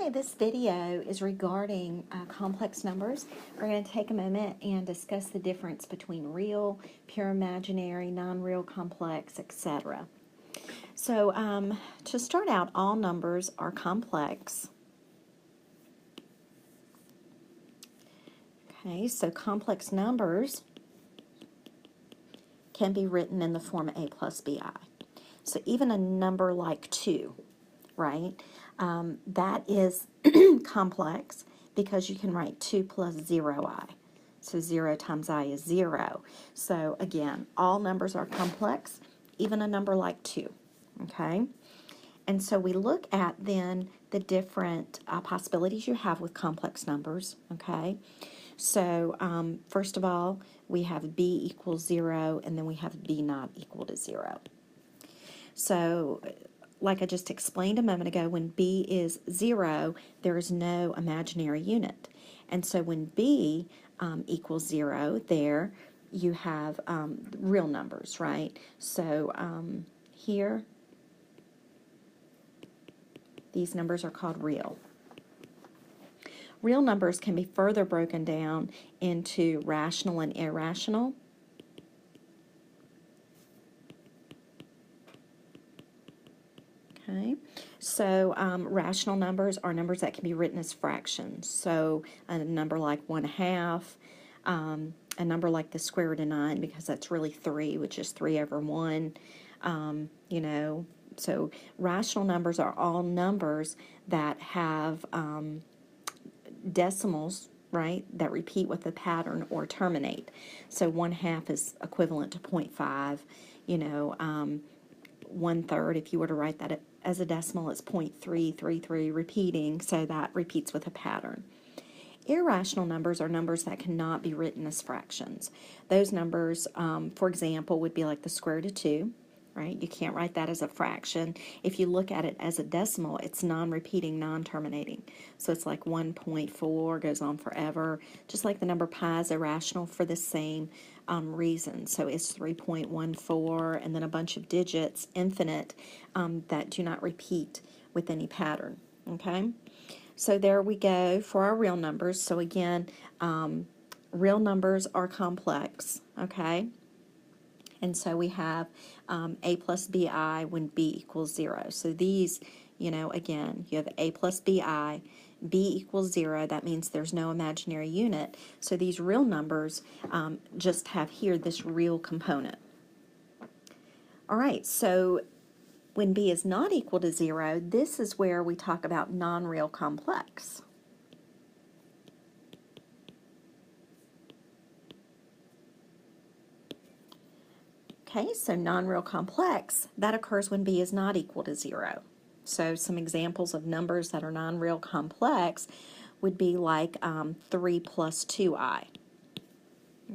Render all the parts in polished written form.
Okay, this video is regarding complex numbers. We're going to take a moment and discuss the difference between real, pure imaginary, non-real, complex, etc. So to start out, all numbers are complex. Okay, so complex numbers can be written in the form a plus bi. So even a number like 2, right, that is complex because you can write 2 plus 0i. So 0 times I is 0. So again, all numbers are complex, even a number like 2, okay? And so we look at then the different possibilities you have with complex numbers, okay? So first of all, we have b equals 0, and then we have b not equal to 0. So like I just explained a moment ago, when b is 0, there is no imaginary unit. And so when b equals 0, there you have real numbers, right? So here, these numbers are called real. Real numbers can be further broken down into rational and irrational. Okay, so rational numbers are numbers that can be written as fractions. So a number like 1/2, a number like the square root of 9, because that's really 3, which is 3 over 1. You know, so rational numbers are all numbers that have decimals, right, that repeat with a pattern or terminate. So 1/2 is equivalent to 0.5. You know, 1/3, if you were to write that as a decimal, it's 0.333 repeating, so that repeats with a pattern. Irrational numbers are numbers that cannot be written as fractions. Those numbers, for example, would be like the square root of 2, right? You can't write that as a fraction. If you look at it as a decimal, it's non-repeating, non-terminating. So it's like 1.4, goes on forever. Just like the number pi is irrational for the same reason. So it's 3.14, and then a bunch of digits, infinite, that do not repeat with any pattern, okay? So there we go for our real numbers. So again, real numbers are complex, okay? And so we have a plus bi when b equals 0. So these, you know, again, you have a plus bi, b equals 0. That means there's no imaginary unit. So these real numbers just have here this real component. All right, so when b is not equal to 0, this is where we talk about non-real complex. Okay, so non-real complex, that occurs when b is not equal to 0. So some examples of numbers that are non-real complex would be like 3 plus 2i.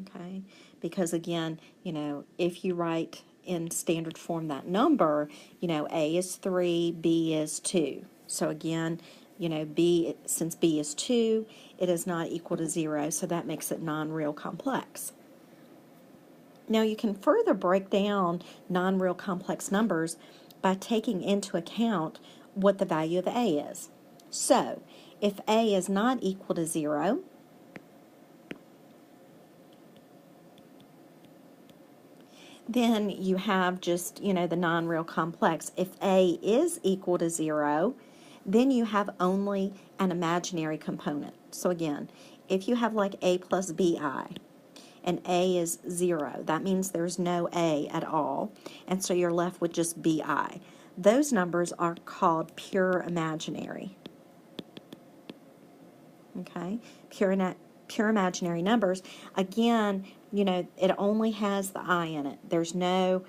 Okay, because again, you know, if you write in standard form that number, you know, a is 3, b is 2. So again, you know, b, since b is 2, it is not equal to 0, so that makes it non-real complex. Now you can further break down non-real complex numbers by taking into account what the value of a is. So if a is not equal to 0, then you have just, you know, the non-real complex. If a is equal to 0, then you have only an imaginary component. So again, if you have like a plus bi, and a is 0, that means there's no a at all, and so you're left with just bi. Those numbers are called pure imaginary. Okay, pure imaginary numbers. Again, you know, it only has the I in it. There's no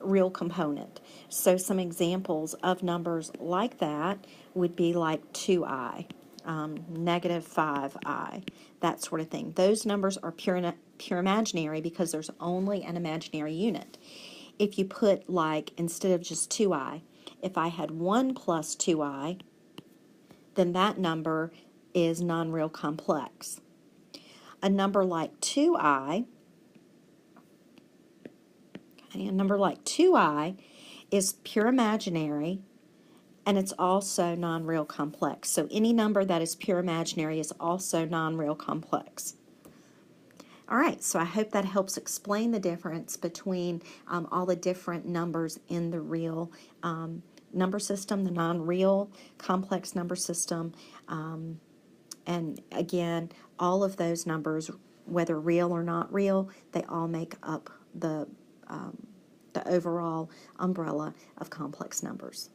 real component. So some examples of numbers like that would be like 2i, negative 5i, that sort of thing. Those numbers are pure imaginary because there's only an imaginary unit. If you put, like, instead of just 2i, if I had 1 plus 2i, then that number is non-real complex. A number like 2i, okay, a number like 2i is pure imaginary, and it's also non-real complex. So any number that is pure imaginary is also non-real complex. All right, so I hope that helps explain the difference between all the different numbers in the real number system, the non-real complex number system, and again, all of those numbers, whether real or not real, they all make up the overall umbrella of complex numbers.